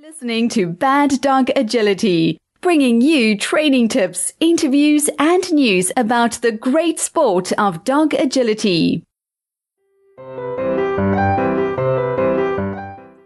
Listening to Bad Dog Agility, bringing you training tips, interviews, and news about the great sport of dog agility.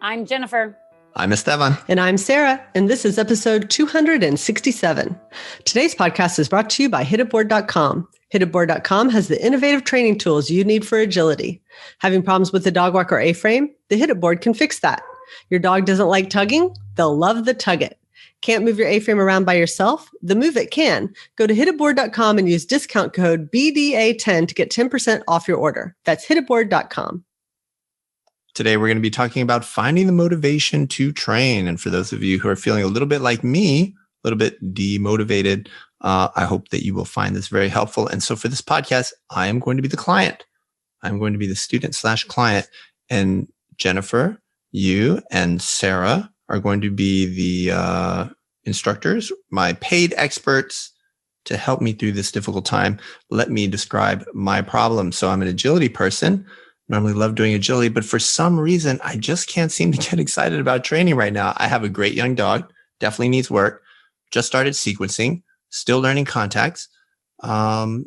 I'm Jennifer. I'm Esteban. And I'm Sarah, and this is episode 267. Today's podcast is brought to you by hititboard.com. Hititboard.com has the innovative training tools you need for agility. Having problems with the dog walk or A-frame? The Hititboard can fix that. Your dog doesn't like tugging? They'll love the Tug It. Can't move your A-frame around by yourself? The Move It can. Go to hititboard.com and use discount code BDA10 to get 10% off your order. That's hititboard.com. Today, we're going to be talking about finding the motivation to train. And for those of you who are feeling a little bit like me, a little bit demotivated, I hope that you will find this very helpful. And so for this podcast, I am going to be the client. I'm going to be the student/client. And Jennifer, you and Sarah are going to be the instructors, my paid experts to help me through this difficult time. Let me describe my problem. So I'm an agility person. Normally love doing agility, but for some reason, I just can't seem to get excited about training right now. I have a great young dog, definitely needs work, just started sequencing, still learning contacts. I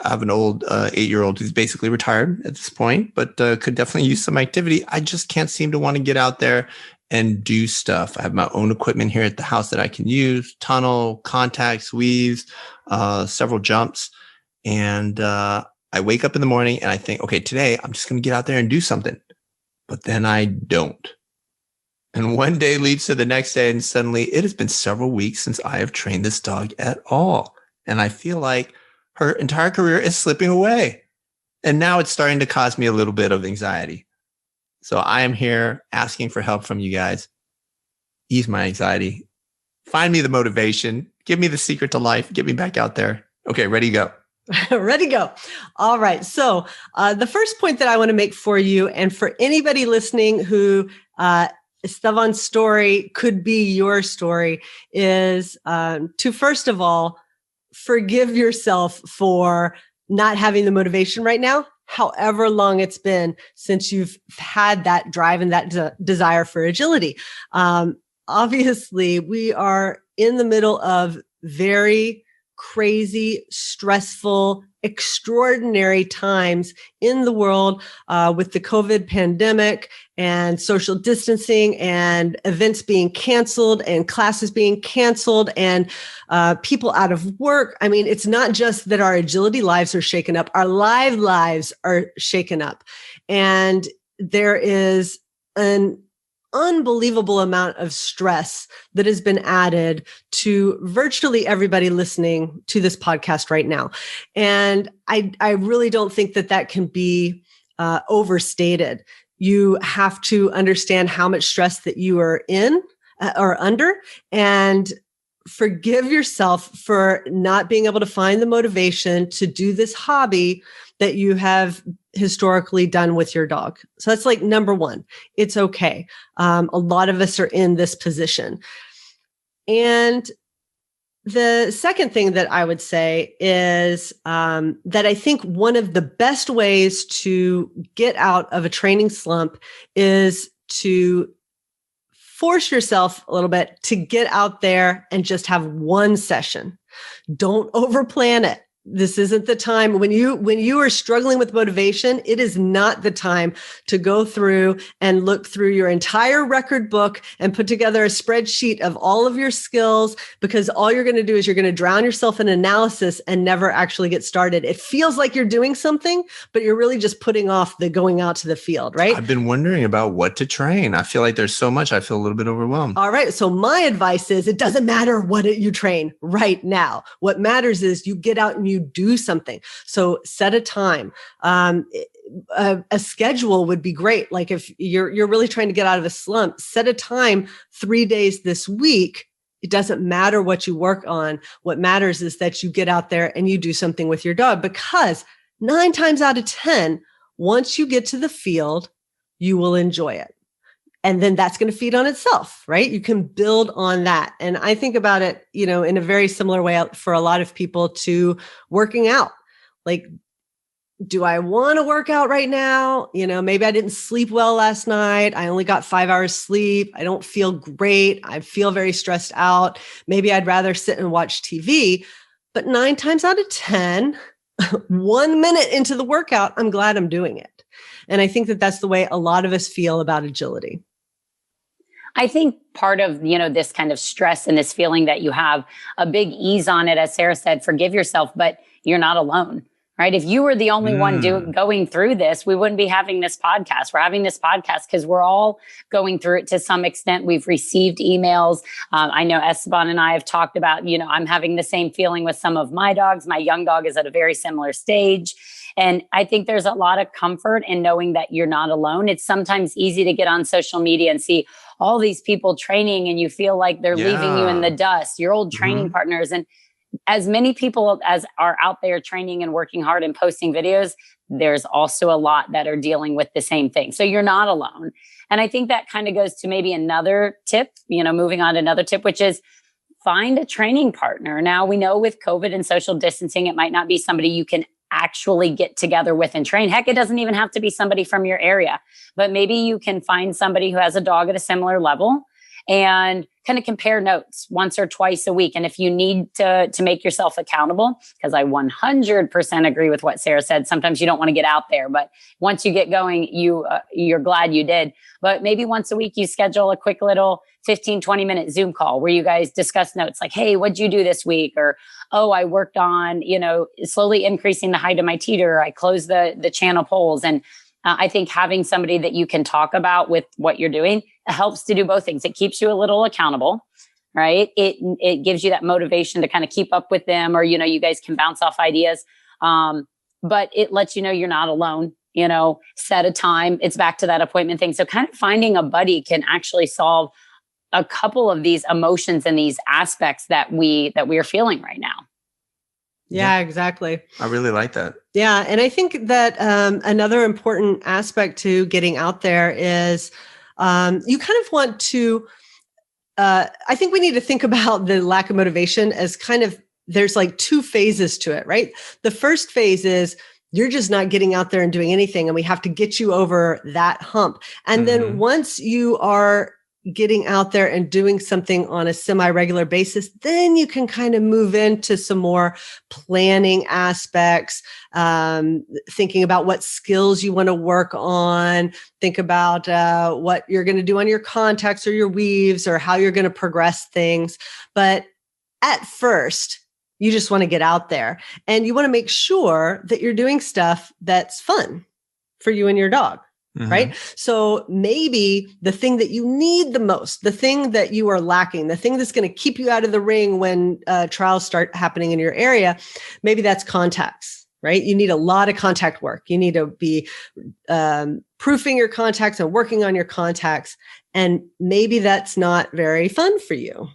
have an old 8-year-old who's basically retired at this point, but could definitely use some activity. I just can't seem to want to get out there and do stuff. I have my own equipment here at the house that I can use, tunnel, contacts, weaves, several jumps. And I wake up in the morning and I think, okay, today I'm just going to get out there and do something. But then I don't. And one day leads to the next day. And suddenly it has been several weeks since I have trained this dog at all. And I feel like her entire career is slipping away. And now it's starting to cause me a little bit of anxiety. So I am here asking for help from you guys. Ease my anxiety. Find me the motivation. Give me the secret to life. Get me back out there. Okay, ready to go. Ready to go. All right. So the first point that I want to make for you and for anybody listening who Esteban's story could be your story is to first of all, forgive yourself for not having the motivation right now, however long it's been since you've had that drive and that desire for agility. Obviously, we are in the middle of very crazy, stressful, extraordinary times in the world with the COVID pandemic and social distancing and events being canceled and classes being canceled and people out of work. I mean, it's not just that our agility lives are shaken up, our lives are shaken up. And there is an unbelievable amount of stress that has been added to virtually everybody listening to this podcast right now. And I really don't think that can be overstated. You have to understand how much stress that you are in or under, and forgive yourself for not being able to find the motivation to do this hobby that you have historically done with your dog. So that's like number one. It's okay. A lot of us are in this position. And the second thing that I would say is that I think one of the best ways to get out of a training slump is to force yourself a little bit to get out there and just have one session. Don't overplan it. This isn't the time when you are struggling with motivation. It is not the time to go through and look through your entire record book and put together a spreadsheet of all of your skills, because all you're going to do is you're going to drown yourself in analysis and never actually get started. It feels like you're doing something, but you're really just putting off the going out to the field, right? I've been wondering about what to train. I feel like there's so much. I feel a little bit overwhelmed. All right. So my advice is it doesn't matter what you train right now. What matters is you get out and you do something. So set a time. A schedule would be great. Like if you're really trying to get out of a slump, set a time 3 days this week. It doesn't matter what you work on. What matters is that you get out there and you do something with your dog, because 9 times out of 10, once you get to the field, you will enjoy it. And then that's going to feed on itself, right? You can build on that. And I think about it, in a very similar way for a lot of people to working out. Like do I want to work out right now? Maybe I didn't sleep well last night. I only got 5 hours sleep. I don't feel great. I feel very stressed out. Maybe I'd rather sit and watch TV. But 9 times out of 10, 1 minute into the workout, I'm glad I'm doing it. And I think that that's the way a lot of us feel about agility. I think part of, this kind of stress and this feeling that you have, a big ease on it, as Sarah said, forgive yourself, but you're not alone. Right? If you were the only one going through this, we wouldn't be having this podcast. We're having this podcast because we're all going through it to some extent. We've received emails. I know Esteban and I have talked about, I'm having the same feeling with some of my dogs. My young dog is at a very similar stage. And I think there's a lot of comfort in knowing that you're not alone. It's sometimes easy to get on social media and see all these people training and you feel like they're leaving you in the dust, your old training partners. And as many people as are out there training and working hard and posting videos, there's also a lot that are dealing with the same thing. So you're not alone. And I think that kind of goes to maybe another tip, moving on to another tip, which is find a training partner. Now we know with COVID and social distancing, it might not be somebody you can actually get together with and train. Heck, it doesn't even have to be somebody from your area, but maybe you can find somebody who has a dog at a similar level and kind of compare notes once or twice a week. And if you need to make yourself accountable, because I 100% agree with what Sarah said, sometimes you don't want to get out there, but once you get going, you're glad you did. But maybe once a week, you schedule a quick little 15, 20-minute Zoom call where you guys discuss notes like, hey, what'd you do this week? Or, oh, I worked on, slowly increasing the height of my teeter. I closed the channel poles. And I think having somebody that you can talk about with what you're doing helps to do both things. It keeps you a little accountable, right? It gives you that motivation to kind of keep up with them, or, you guys can bounce off ideas. But it lets you know you're not alone, set a time. It's back to that appointment thing. So kind of finding a buddy can actually solve a couple of these emotions and these aspects that we are feeling right now. Yeah, exactly. I really like that. Yeah. And I think that another important aspect to getting out there is you kind of want to, I think we need to think about the lack of motivation as kind of, there's like 2 phases to it, right? The first phase is you're just not getting out there and doing anything, and we have to get you over that hump. And then once you are getting out there and doing something on a semi-regular basis, then you can kind of move into some more planning aspects, thinking about what skills you want to work on, think about what you're going to do on your contacts or your weaves or how you're going to progress things. But at first, you just want to get out there and you want to make sure that you're doing stuff that's fun for you and your dog. Right? So maybe the thing that you need the most, the thing that you are lacking, the thing that's going to keep you out of the ring when trials start happening in your area, maybe that's contacts, right? You need a lot of contact work. You need to be proofing your contacts and working on your contacts. And maybe that's not very fun for you,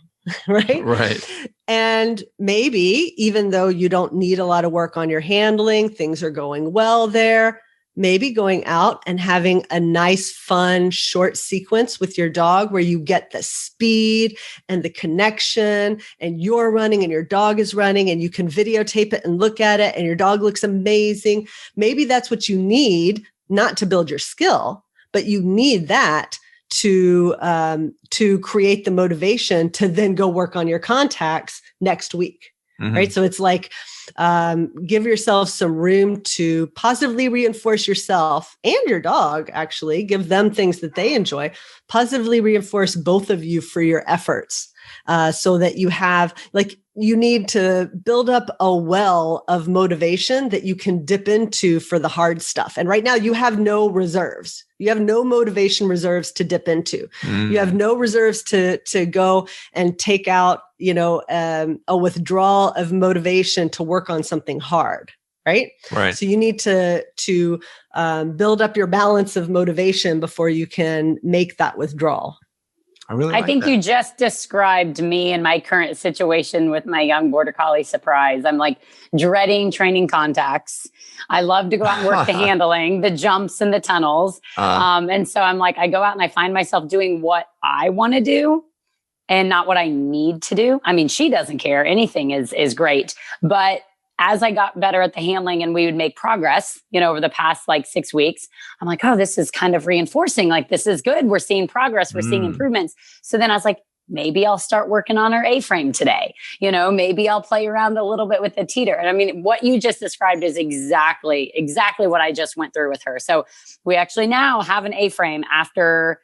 right? Right. And maybe even though you don't need a lot of work on your handling, things are going well there, maybe going out and having a nice, fun, short sequence with your dog where you get the speed and the connection and you're running and your dog is running and you can videotape it and look at it and your dog looks amazing. Maybe that's what you need, not to build your skill, but you need that to create the motivation to then go work on your contacts next week. Right. So it's like, give yourself some room to positively reinforce yourself and your dog, actually give them things that they enjoy, positively reinforce both of you for your efforts. So that you have, like, you need to build up a well of motivation that you can dip into for the hard stuff. And right now you have no reserves. You have no motivation reserves to dip into. You have no reserves to go and take out, a withdrawal of motivation to work on something hard. Right. Right. So you need to build up your balance of motivation before you can make that withdrawal. I think you just described me and my current situation with my young border collie Surprise. I'm like dreading training contacts. I love to go out and work the handling, the jumps and the tunnels. And so I'm like, I go out and I find myself doing what I want to do and not what I need to do. I mean, she doesn't care. Anything is great. But as I got better at the handling and we would make progress, over the past like 6 weeks, I'm like, oh, this is kind of reinforcing. Like, this is good. We're seeing progress. We're seeing improvements. So then I was like, maybe I'll start working on her A-frame today. Maybe I'll play around a little bit with the teeter. And I mean, what you just described is exactly what I just went through with her. So we actually now have an A-frame after,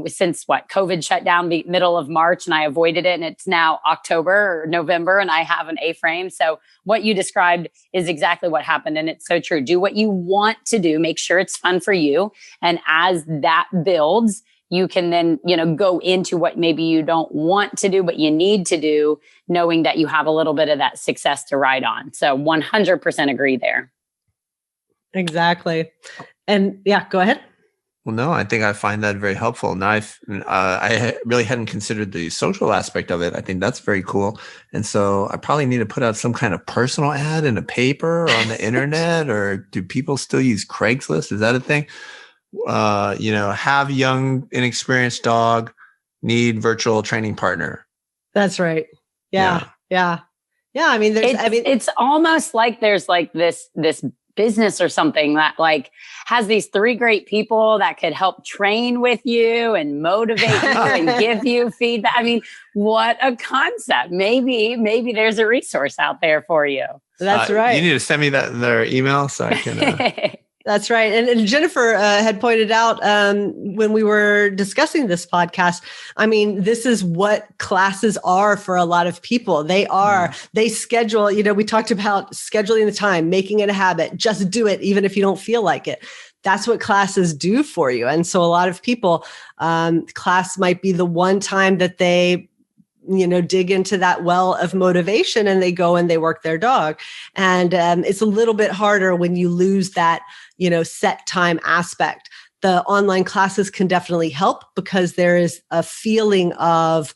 since COVID shut down the middle of March and I avoided it. And it's now October or November and I have an A-frame. So what you described is exactly what happened. And it's so true. Do what you want to do. Make sure it's fun for you. And as that builds, you can then, go into what maybe you don't want to do, but you need to do, knowing that you have a little bit of that success to ride on. So 100% agree there. Exactly. And yeah, go ahead. Well, no, I think I find that very helpful. Now, I really hadn't considered the social aspect of it. I think that's very cool. And so I probably need to put out some kind of personal ad in a paper or on the internet, or do people still use Craigslist? Is that a thing? Have young, inexperienced dog, need virtual training partner. That's right. Yeah. I mean, it's almost like there's like this business or something that like has these 3 great people that could help train with you and motivate you and give you feedback. I mean, what a concept. Maybe there's a resource out there for you. That's right. You need to send me their email so I can. That's right. And Jennifer had pointed out when we were discussing this podcast, I mean, this is what classes are for a lot of people. They schedule, we talked about scheduling the time, making it a habit, just do it, even if you don't feel like it. That's what classes do for you. And so a lot of people, class might be the one time that they dig into that well of motivation and they go and they work their dog. And it's a little bit harder when you lose that, set time aspect. The online classes can definitely help because there is a feeling of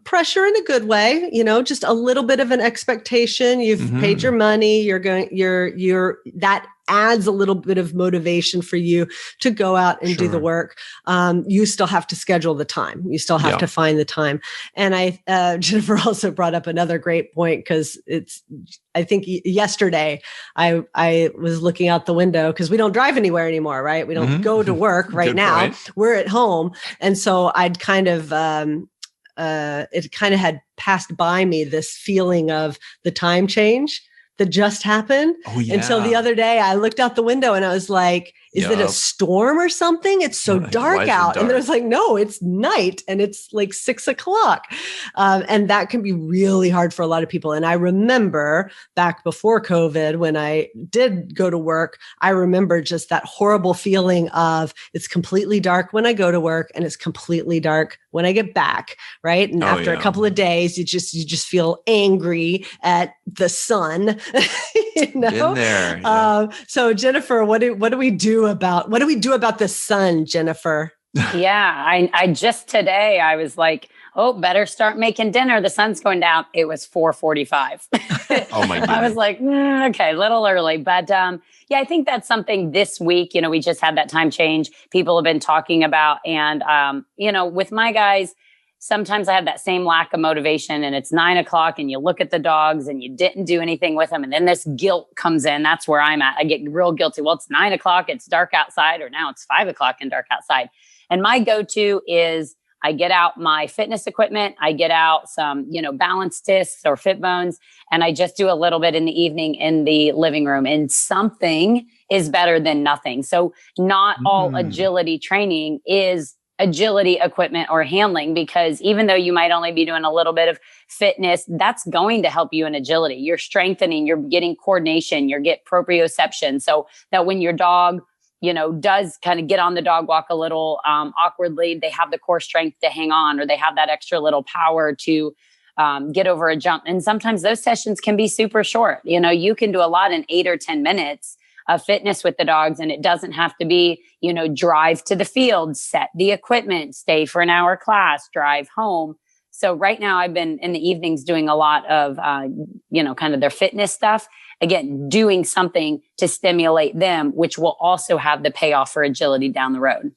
pressure in a good way, just a little bit of an expectation. You've paid your money. That adds a little bit of motivation for you to go out and do the work. You still have to schedule the time. You still have to find the time. And Jennifer also brought up another great point because I think yesterday I was looking out the window because we don't drive anywhere anymore, right? We don't go to work right now. Point. We're at home. And so I'd kind of, it kind of had passed by me this feeling of the time change that just happened. Until the other day, I looked out the window and I was like, is it a storm or something? It's so dark out. And there was like, no, it's night and it's like 6:00. And that can be really hard for a lot of people. And I remember back before COVID, when I did go to work, I remember just that horrible feeling of it's completely dark when I go to work and it's completely dark when I get back. Right. And after a couple of days, you just feel angry at the sun. Been there. So Jennifer, what do we do about the sun, Jennifer? Yeah, I just today I was like, oh, better start making dinner. The sun's going down. It was 4:45. Oh my God. I was like, okay, a little early, but yeah, I think that's something this week. We just had that time change. People have been talking about, and with my guys. Sometimes I have that same lack of motivation and it's 9:00 and you look at the dogs and you didn't do anything with them. And then this guilt comes in. That's where I'm at. I get real guilty. Well, it's 9:00, it's dark outside, or now it's 5:00 and dark outside. And my go-to is I get out my fitness equipment. I get out some, balance discs or fit bones. And I just do a little bit in the evening in the living room, and something is better than nothing. So not all agility training is agility equipment or handling, because even though you might only be doing a little bit of fitness, that's going to help you in agility. You're strengthening, you're getting coordination, you get proprioception. So that when your dog, does kind of get on the dog walk a little awkwardly, they have the core strength to hang on, or they have that extra little power to get over a jump. And sometimes those sessions can be super short. You can do a lot in 8 or 10 minutes of fitness with the dogs. And it doesn't have to be, drive to the field, set the equipment, stay for an hour class, drive home. So right now I've been in the evenings doing a lot of, kind of their fitness stuff. Again, doing something to stimulate them, which will also have the payoff for agility down the road.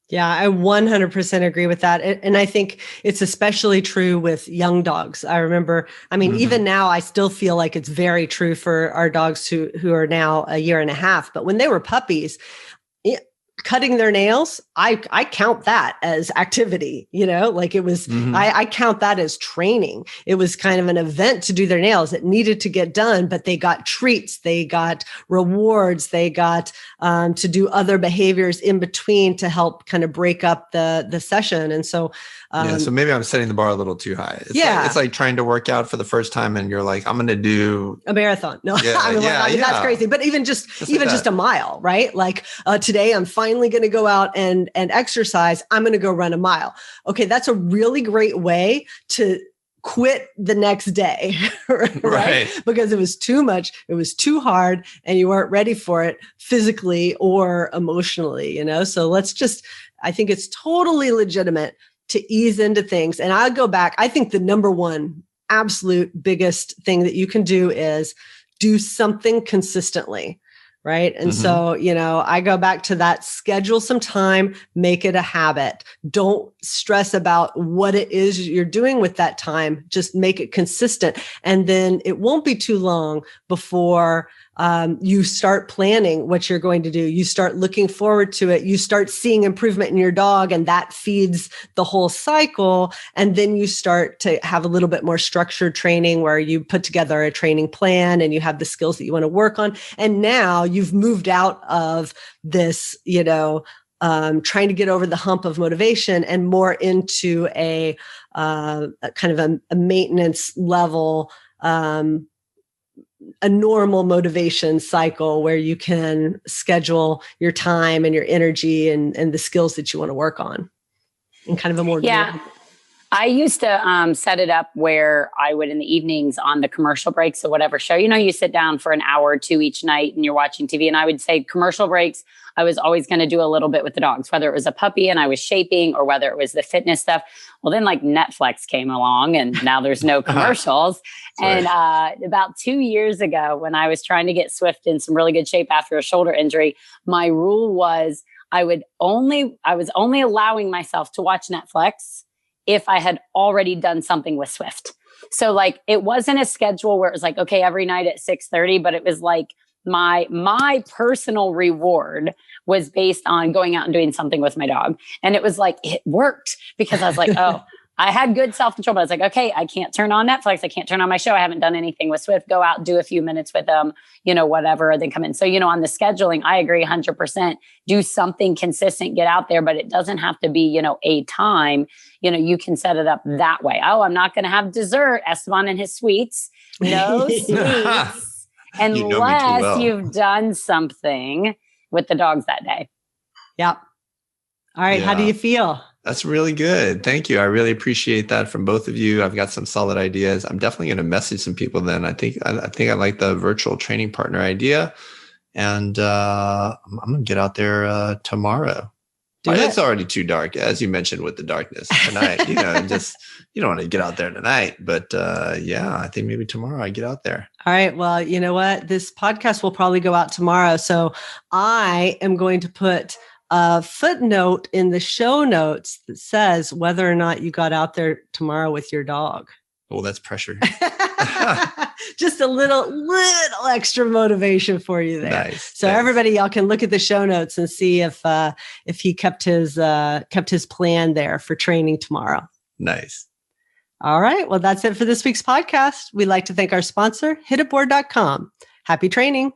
Yeah, I 100% agree with that. And I think it's especially true with young dogs. I remember, even now, I still feel like it's very true for our dogs who are now a year and a half. But when they were puppies, cutting their nails, I count that as activity, like it was, I count that as training. It was kind of an event to do their nails. It needed to get done, but they got treats, they got rewards, they got to do other behaviors in between to help kind of break up the session. And so, so maybe I'm setting the bar a little too high. It's like trying to work out for the first time and you're like, I'm going to do a marathon. No, that's crazy. But even just a mile, right? Like today I'm finally going to go out and exercise. I'm going to go run a mile. Okay. That's a really great way to quit the next day, right? Because it was too much, it was too hard, and you weren't ready for it physically or emotionally, So I think it's totally legitimate to ease into things. And I'll go back. I think the number one absolute biggest thing that you can do is do something consistently. Right. And so, I go back to that, schedule some time, make it a habit. Don't stress about what it is you're doing with that time. Just make it consistent. And then it won't be too long before you start planning what you're going to do. You start looking forward to it. You start seeing improvement in your dog, and that feeds the whole cycle. And then you start to have a little bit more structured training where you put together a training plan and you have the skills that you want to work on. And now you've moved out of this, trying to get over the hump of motivation and more into a kind of a maintenance level, a normal motivation cycle where you can schedule your time and your energy and the skills that you want to work on in kind of a more I used to set it up where I would in the evenings on the commercial breaks of whatever show, you sit down for an hour or two each night and you're watching TV. And I would say commercial breaks, I was always going to do a little bit with the dogs, whether it was a puppy and I was shaping or whether it was the fitness stuff. Well, then like Netflix came along and now there's no commercials. And about 2 years ago, when I was trying to get Swift in some really good shape after a shoulder injury, my rule was I was only allowing myself to watch Netflix if I had already done something with Swift. So like, it wasn't a schedule where it was like, okay, every night at 6:30, but it was like my personal reward was based on going out and doing something with my dog. And it was like, it worked because I was like, oh, I had good self-control, but I was like, okay, I can't turn on Netflix. I can't turn on my show. I haven't done anything with Swift. Go out, do a few minutes with them, whatever, then come in. So, on the scheduling, I agree 100%. Do something consistent, get out there, but it doesn't have to be, a time. You can set it up that way. Oh, I'm not going to have dessert, Esteban and his sweets. No sweets. Unless you've done something with the dogs that day. Yep. All right. Yeah. How do you feel? That's really good. Thank you. I really appreciate that from both of you. I've got some solid ideas. I'm definitely going to message some people then. I think I like the virtual training partner idea. And I'm going to get out there tomorrow. It's already too dark, as you mentioned, with the darkness tonight. You don't want to get out there tonight. But I think maybe tomorrow I get out there. All right. Well, you know what? This podcast will probably go out tomorrow. So I am going to put a footnote in the show notes that says whether or not you got out there tomorrow with your dog. Oh, that's pressure. Just a little extra motivation for you there. Nice. So everybody, y'all can look at the show notes and see if he kept his plan there for training tomorrow. Nice. All right. Well, that's it for this week's podcast. We'd like to thank our sponsor, hitaboard.com. Happy training.